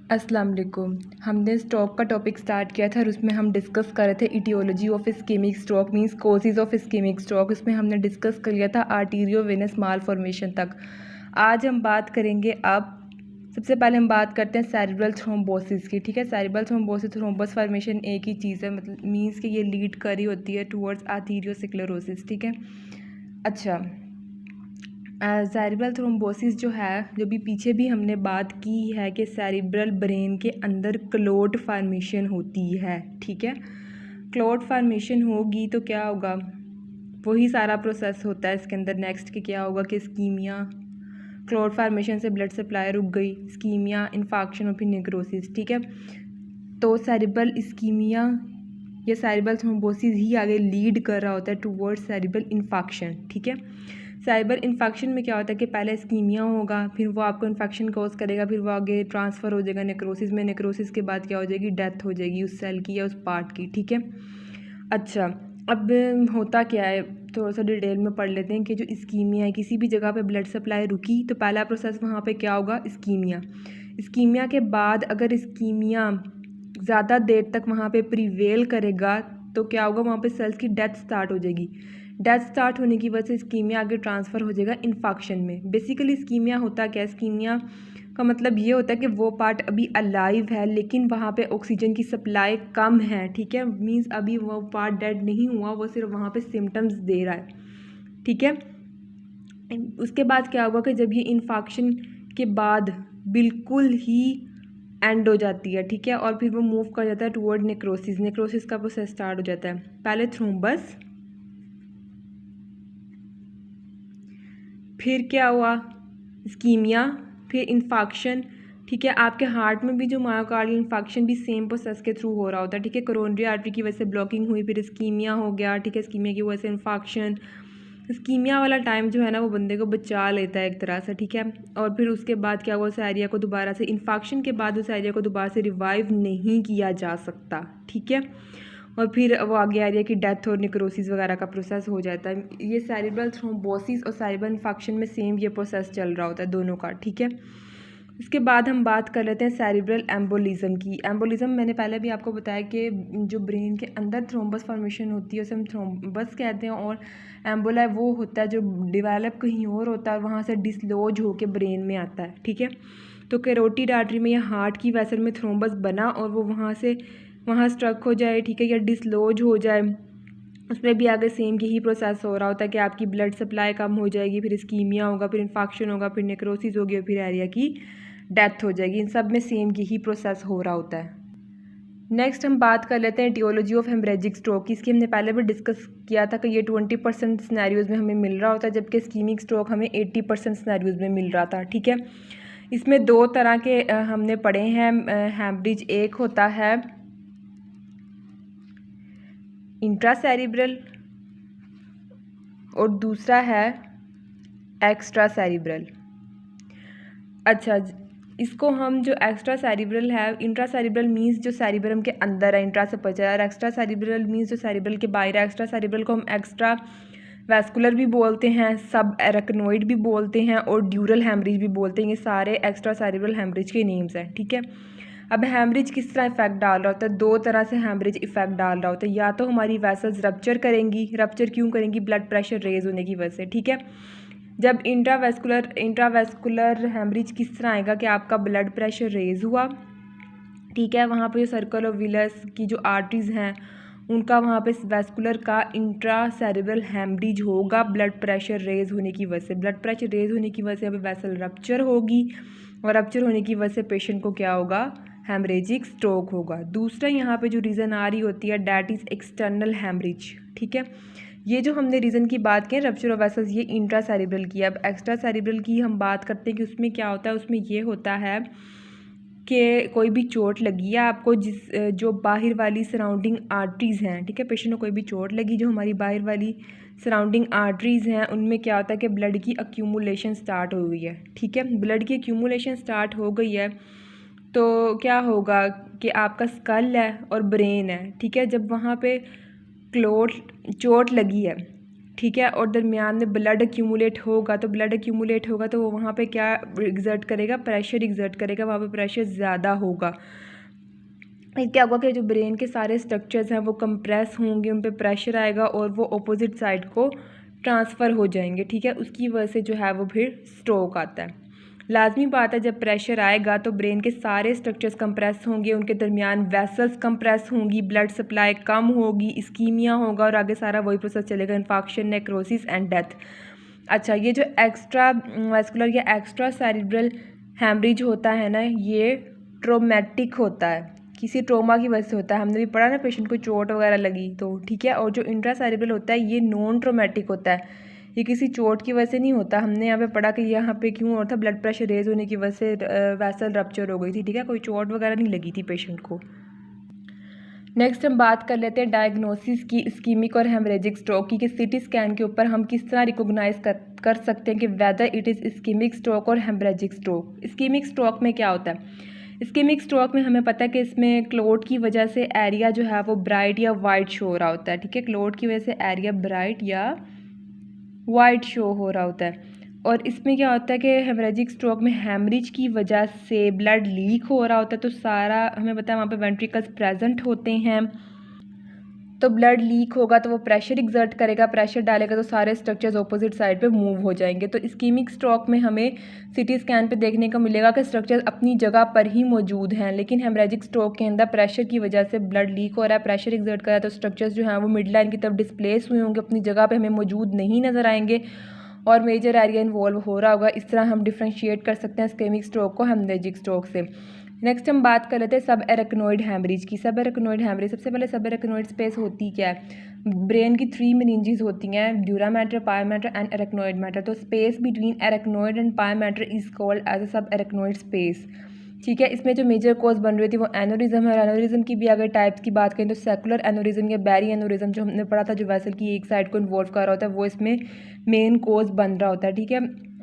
अस्सलाम वालेकुम। हमने स्ट्रोक का टॉपिक स्टार्ट किया था और उसमें हम डिस्कस कर रहे थे aetiology of ischaemic stroke means causes of ischaemic stroke. उसमें हमने डिस्कस कर लिया था आर्टीरियो वेनस मालफॉर्मेशन तक। आज हम बात करेंगे अब सबसे पहले हम बात करते हैं सेरेब्रल थ्रोम्बोसिस की। ठीक है, सेरेब्रल थ्रोम्बोसिस थ्रोम्बस फॉर्मेशन एक ही चीज़ है, मतलब मींस कि ये लीड कर रही होती है टुवर्ड्स आर्थीरियोस्क्लेरोसिस। ठीक है, अच्छा सेरेब्रल थ्रोम्बोसिस जो है, जो भी पीछे भी हमने बात की है कि सेरेब्रल ब्रेन के अंदर क्लोट फार्मेशन होती है। ठीक है, क्लोट फार्मेशन होगी तो क्या होगा, वही सारा प्रोसेस होता है इसके अंदर। नेक्स्ट के क्या होगा कि इस्कीमिया, क्लोट फार्मेशन से ब्लड सप्लाई रुक गई, इस्कीमिया, इन्फाक्शन और फिर नेक्रोसिस। ठीक है, तो सेरेब्रल इस्कीमिया या सेरेब्रल थ्रोम्बोसिस ही आगे लीड कर रहा होता है टुवर्ड्स सेरेब्रल इन्फाक्शन। ठीक है, सेरेब्रल इन्फेक्शन में क्या होता है कि पहले इस्कीमिया होगा, फिर वो आपको इन्फेक्शन कॉज करेगा, फिर वो आगे ट्रांसफ़र हो जाएगा नेक्रोसिस में। नेक्रोसिस के बाद क्या हो जाएगी, डेथ हो जाएगी उस सेल की या उस पार्ट की। ठीक है, अच्छा अब होता क्या है, थोड़ा सा डिटेल में पढ़ लेते हैं कि जो इस्कीमिया है, किसी भी जगह पे ब्लड सप्लाई रुकी तो पहला प्रोसेस वहाँ पे क्या होगा, इस्कीमिया। इस्कीमिया के बाद अगर इस्कीमिया ज़्यादा देर तक वहाँ पे प्रिवेल करेगा तो क्या होगा, वहाँ पे सेल्स की डेथ स्टार्ट हो जाएगी। डेथ स्टार्ट होने की वजह से इस्कीमिया आगे ट्रांसफ़र हो जाएगा इन्फेक्शन में। बेसिकली इस्कीमिया होता क्या है, इस्कीमिया का मतलब ये होता है कि वो पार्ट अभी अलाइव है लेकिन वहाँ पे ऑक्सीजन की सप्लाई कम है। ठीक है, मींस अभी वो पार्ट डेड नहीं हुआ, वो सिर्फ वहाँ पे सिम्टम्स दे रहा है। ठीक है, उसके बाद क्या होगा कि जब ये इन्फेक्शन के बाद बिल्कुल ही एंड हो जाती है। ठीक है, और फिर वो मूव कर जाता है टुवर्ड नेक्रोसिस। नेक्रोसिस का प्रोसेस स्टार्ट हो जाता है, पहले थ्रोम्बस, फिर क्या हुआ, इस्कीमिया, फिर इन्फेक्शन। ठीक है, आपके हार्ट में भी जो मायोकार्डियल इन्फेक्शन भी सेम प्रोसेस के थ्रू हो रहा होता है। ठीक है, कोरोनरी आर्टरी की वजह से ब्लॉकिंग हुई, फिर इस्कीमिया हो गया। ठीक है, इस्कीमिया की वजह से इन्फेक्शन। इस्कीमिया वाला टाइम जो है ना वो बंदे को बचा लेता है एक तरह से। ठीक है, और फिर उसके बाद क्या हुआ, उस एरिया को दोबारा से इन्फेक्शन के बाद उस एरिया को दोबारा से रिवाइव नहीं किया जा सकता। ठीक है, और फिर वो आगे एरिया की डेथ और निक्रोसिस वगैरह का प्रोसेस हो जाता है। ये सेरेब्रल थ्रोम्बोसिस और सेरेब्रल इन्फेक्शन में सेम ये प्रोसेस चल रहा होता है दोनों का। ठीक है, इसके बाद हम बात कर लेते हैं सेरेब्रल एम्बोलिज्म की। एम्बोलिज्म मैंने पहले भी आपको बताया कि जो ब्रेन के अंदर थ्रोम्बस फॉर्मेशन होती है उसे हम थ्रोम्बस कहते हैं, और एम्बोला वो होता है जो डिवेलप कहीं और होता है, वहाँ से डिसलॉज होकर ब्रेन में आता है। ठीक है, तो कैरोटिड आर्टरी में या हार्ट की वेसल में थ्रोम्बस बना और वो वहाँ स्ट्रक हो जाए। ठीक है, या डिसलॉज हो जाए, उसमें भी आगे सेम यही प्रोसेस हो रहा होता है कि आपकी ब्लड सप्लाई कम हो जाएगी, फिर इस्कीमिया होगा, फिर इन्फेक्शन होगा, फिर नेक्रोसिस होगी और फिर एरिया की डेथ हो जाएगी। इन सब में सेम यही प्रोसेस हो रहा होता है। नेक्स्ट हम बात कर लेते हैं एटियोलॉजी ऑफ हेमरेजिक स्ट्रोक। इसकी हमने पहले भी डिस्कस किया था कि ये 20% सिनेरियोज़ में हमें मिल रहा होता है, जबकि इस्कीमिक स्ट्रोक हमें 80% सिनेरियोज़ में मिल रहा था। ठीक है, इसमें दो तरह के हमने पढ़े हैं हेमरेज। एक होता है इंट्रासेरिब्रल और दूसरा है एक्स्ट्रा सेरिब्रल। अच्छा, इसको हम जो एक्स्ट्रा सेरिब्रल है, इंट्रा सेरिब्रल मीन्स जो सेरिब्रम के अंदर है, इंट्रा से पचा, और एक्स्ट्रा सेरिब्रल मीन्स जो सेरिब्रल के बाहर है। एक्स्ट्रा सेरिब्रल को हम एक्स्ट्रा वैस्कुलर भी बोलते हैं, सब एरेक्नोइड भी बोलते हैं और ड्यूरल हेमरेज भी बोलते हैं। ये सारे एक्स्ट्रा सेरिब्रल हेमरेज के नेम्स हैं। ठीक है, अब हेमरेज किस तरह इफेक्ट डाल रहा होता है, दो तरह से हेमरेज इफेक्ट डाल रहा होता है। या तो हमारी वेसल्स रप्चर करेंगी, रप्चर क्यों करेंगी, ब्लड प्रेशर रेज होने की वजह से। ठीक है, जब इंट्रावेस्कुलर हेमरेज किस तरह आएगा कि आपका ब्लड प्रेशर रेज हुआ। ठीक है, वहाँ पे जो सर्कल ऑफ विलस की जो आर्टरीज़ हैं उनका वहाँ पे वेस्कुलर का इंट्रा सेरेब्रल हेमरेज होगा ब्लड प्रेशर रेज होने की वजह से। ब्लड प्रेशर रेज होने की वजह से यहाँ पे वेसल रप्चर होगी और रप्चर होने की वजह से पेशेंट को क्या होगा, हेमरेजिक स्ट्रोक होगा। दूसरा यहाँ पे जो रीज़न आ रही होती है डैट इज़ एक्सटर्नल हेमरेज। ठीक है, ये जो हमने रीज़न की बात की रप्चर ऑफ वेसल्स, ये इंट्रा सेरिब्रल की। अब एक्स्ट्रा सेरिब्रल की हम बात करते हैं कि उसमें क्या होता है। उसमें ये होता है कि कोई भी चोट लगी है आपको, जो बाहर वाली सराउंडिंग आर्टरीज़ हैं। ठीक है, पेशेंट को कोई भी चोट लगी, जो हमारी बाहर वाली सराउंडिंग आर्टरीज़ हैं उनमें क्या होता है कि ब्लड की अक्यूमुलेशन स्टार्ट हो गई है। ठीक है, ब्लड की अक्यूमुलेशन स्टार्ट हो गई है तो क्या होगा कि आपका स्कल है और ब्रेन है। ठीक है, जब वहाँ पे चोट लगी है, ठीक है, और दरमियान में ब्लड एक्यूमुलेट होगा, तो ब्लड एक्यूमुलेट होगा तो वो वहाँ पे क्या एग्जर्ट करेगा, प्रेशर एग्जर्ट करेगा, वहाँ पे प्रेशर ज़्यादा होगा। क्या होगा कि जो ब्रेन के सारे स्ट्रक्चर्स हैं वो कंप्रेस होंगे, उन पे प्रेशर आएगा और वो अपोजिट साइड को ट्रांसफ़र हो जाएंगे। ठीक है, उसकी वजह से जो है वो फिर स्ट्रोक आता है। लाजमी बात है, जब प्रेशर आएगा तो ब्रेन के सारे स्ट्रक्चर्स कंप्रेस होंगे, उनके दरमियान वेसल्स कंप्रेस होंगी, ब्लड सप्लाई कम होगी, इस्कीमिया होगा और आगे सारा वही प्रोसेस चलेगा, इन्फाक्शन, नेक्रोसिस एंड डेथ। अच्छा, ये जो एक्स्ट्रा वेस्कुलर या एक्स्ट्रा सेरिब्रल हैमरेज होता है ना, ये ट्रोमेटिक होता है, किसी ट्रोमा की वजह से होता है। हमने भी पढ़ा ना, पेशेंट को चोट वगैरह लगी तो, ठीक है। और जो इंट्रा सेरिब्रल होता है ये नॉन ट्रोमेटिक होता है, ये किसी चोट की वजह से नहीं होता। हमने यहाँ पे पढ़ा कि यहाँ पे क्यों हो रहा था, ब्लड प्रेशर रेज होने की वजह से वेसल रप्चर हो गई थी। ठीक है, कोई चोट वगैरह नहीं लगी थी पेशेंट को। नेक्स्ट हम बात कर लेते हैं डायग्नोसिस की इस्कीमिक और हेमरेजिक स्ट्रोक की, कि सीटी स्कैन के ऊपर हम किस तरह रिकॉग्नाइज कर सकते हैं कि whether it is ischaemic stroke और हेमरेजिक स्ट्रोक। इस्कीमिक स्ट्रोक में क्या होता है, इस्कीमिक स्ट्रोक में हमें पता है कि इसमें क्लोट की वजह से एरिया जो है वो ब्राइट या वाइट शो हो रहा होता है। ठीक है, क्लोट की वजह से एरिया ब्राइट या वाइट शो हो रहा होता है। और इसमें क्या होता है कि हेमरेजिक स्ट्रोक में हेमरेज की वजह से ब्लड लीक हो रहा होता है, तो सारा हमें पता है वहाँ पे वेंट्रिकल्स प्रेजेंट होते हैं, तो ब्लड लीक होगा तो वो प्रेशर एग्जर्ट करेगा, प्रेशर डालेगा तो सारे स्ट्रक्चर्स ऑपोजिट साइड पे मूव हो जाएंगे। तो इस्कीमिक स्ट्रोक में हमें सीटी स्कैन पे देखने को मिलेगा कि स्ट्रक्चर्स अपनी जगह पर ही मौजूद हैं, लेकिन हेमरेजिक स्ट्रोक के अंदर प्रेशर की वजह से ब्लड लीक हो रहा है, प्रेशर एग्जर्ट कर रहा है, तो स्ट्रक्चर्स जो हैं वो मिड लाइन की तरफ डिस्प्लेस हुए होंगे, अपनी जगह पर हमें मौजूद नहीं नज़र आएंगे और मेजर एरिया इन्वॉल्व हो रहा होगा। इस तरह हम डिफ्रेंशिएट कर सकते हैं इस्कीमिक स्ट्रोक को हेमरेजिक स्ट्रोक से। नेक्स्ट हम बात कर लेते हैं सब एरेक्नोइड हैमरेज की। सब एरेक्नोइड हैमरेज, सबसे पहले सब एरेक्नोइड स्पेस होती क्या है, ब्रेन की 3 मेनिंजेस होती हैं, dura mater, pia mater and arachnoid mater. तो space between arachnoid and pia mater is called as a sub arachnoid space. ठीक है, इसमें जो मेजर कॉज बन रही थी वो एनोरिज्म है, और एनोरिज्म की भी अगर टाइप्स की बात करें तो सेकुलर एनोरिज्म या बैरी एनोरिज्म जो हमने पढ़ा था, जो वेसल की एक साइड को इन्वॉल्व कर रहा होता है, वो इसमें मेन कॉज बन रहा होता है। ठीक है,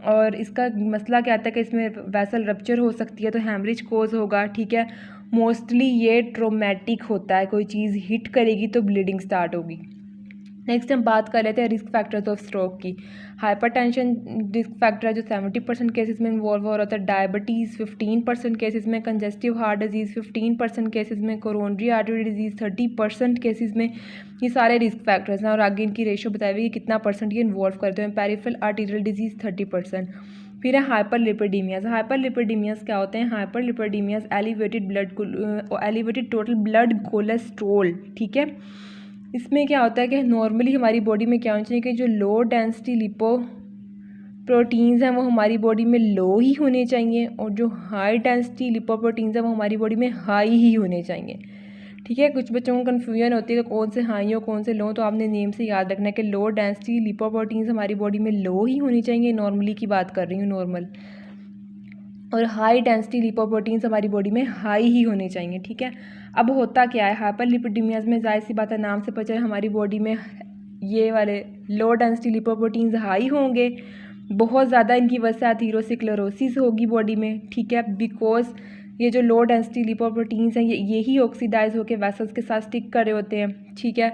और इसका मसला क्या आता है कि इसमें वेसल रप्चर हो सकती है, तो हैमरेज कोज होगा। ठीक है, मोस्टली ये ट्रोमेटिक होता है, कोई चीज़ हिट करेगी तो ब्लीडिंग स्टार्ट होगी। नेक्स्ट हम बात कर लेते हैं रिस्क फैक्टर्स ऑफ स्ट्रोक की। हाइपरटेंशन रिस्क फैक्टर है जो 70% केसेस में इन्वॉल्व हो रहा था, डायबिटीज़ 15% केसेस में, कंजेस्टिव हार्ट डिजीज़ 15% केसेस में, कोरोनरी आर्टरी डिजीज़ 30% केसेस में। ये सारे रिस्क फैक्टर्स हैं और आगे इनकी रेशो बताई हुई कि कितना परसेंट ये इन्वॉल्व करते हैं। Peripheral arterial disease 30%। फिर है हाइपरलिपिडेमियाज। हाइपरलिपिडेमियाज क्या होते हैं, हाइपरलिपिडेमियाज एलिवेटेड टोटल ब्लड कोलेस्ट्रोल। ठीक है, इसमें क्या होता है कि नॉर्मली हमारी बॉडी में क्या होना चाहिए कि जो लो डेंसिटी लिपो प्रोटीन्स हैं वो हमारी बॉडी में लो ही होने चाहिए, और जो हाई डेंसिटी लिपोप्रोटीन्स हैं वो हमारी बॉडी में हाई ही होने चाहिए। ठीक है, कुछ बच्चों को कन्फ्यूजन होती है कि कौन से हाई हो कौन से लो, तो आपने नेम से याद रखना है कि लो डेंसिटी लिपोप्रोटीन्स हमारी बॉडी में लो ही होनी चाहिए, नॉर्मली की बात कर रही हूँ, नॉर्मल। और हाई डेंसिटी लिपोप्रोटीन्स हमारी बॉडी में हाई ही होने चाहिए। ठीक है, अब होता क्या है हाइपरलिपिडेमियाज में, जाहिर सी बात है नाम से पता है हमारी बॉडी में ये वाले लो डेंसिटी लिपोप्रोटीन्स हाई होंगे, बहुत ज़्यादा इनकी वजह से एथेरोस्क्लेरोसिस होगी बॉडी में। ठीक है, बिकॉज ये जो लो डेंसिटी लिपोप्रोटीन्स हैं ये ही ऑक्सीडाइज होकर वेसल्स के साथ स्टिक कर रहे होते हैं। ठीक है,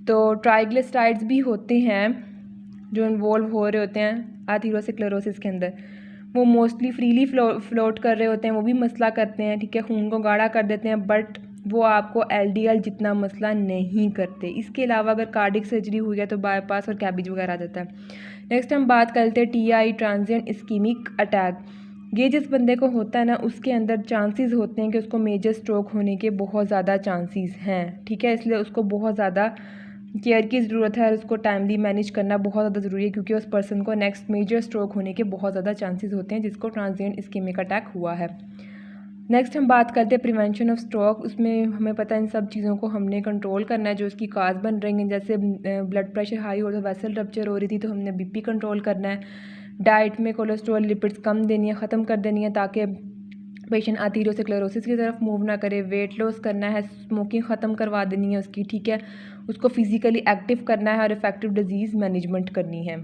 तो ट्राइग्लिसराइड्स भी होते हैं जो इन्वॉल्व हो रहे होते हैं एथेरोस्क्लेरोसिस के अंदर, वो मोस्टली फ्रीली फ्लोट कर रहे होते हैं, वो भी मसला करते हैं। ठीक है, खून को गाढ़ा कर देते हैं, बट वो आपको एलडीएल जितना मसला नहीं करते। इसके अलावा अगर कार्डिक सर्जरी हुई है तो बाईपास और कैबेज वगैरह आ जाता है। नेक्स्ट हम बात करते हैं टीआई, ट्रांजिएंट इस्कीमिक अटैक। ये जिस बंदे को होता है ना उसके अंदर चांसेस होते हैं कि उसको मेजर स्ट्रोक होने के बहुत ज़्यादा चांसेस हैं। ठीक है, इसलिए उसको बहुत ज़्यादा केयर की ज़रूरत है और उसको टाइमली मैनेज करना बहुत ज़्यादा ज़रूरी है, क्योंकि उस पर्सन को नेक्स्ट मेजर स्ट्रोक होने के बहुत ज़्यादा चांसेस होते हैं जिसको ट्रांजिएंट इस्कीमिक अटैक हुआ है। नेक्स्ट हम बात करते हैं प्रिवेंशन ऑफ स्ट्रोक। उसमें हमें पता है इन सब चीज़ों को हमने कंट्रोल करना है जो इसकी काज बन रही हैं, जैसे ब्लड प्रेशर हाई हो तो वेसल रप्चर हो रही थी तो हमने बीपी कंट्रोल करना है, डाइट में कोलेस्ट्रॉल लिपिड्स कम देनी है, ख़त्म कर देनी है ताकि पेशेंट एथेरोस्क्लेरोसिस की तरफ मूव ना करे, वेट लॉस करना है, स्मोकिंग ख़त्म करवा देनी है उसकी। ठीक है, उसको फिज़िकली एक्टिव करना है और इफेक्टिव डिजीज़ मैनेजमेंट करनी है।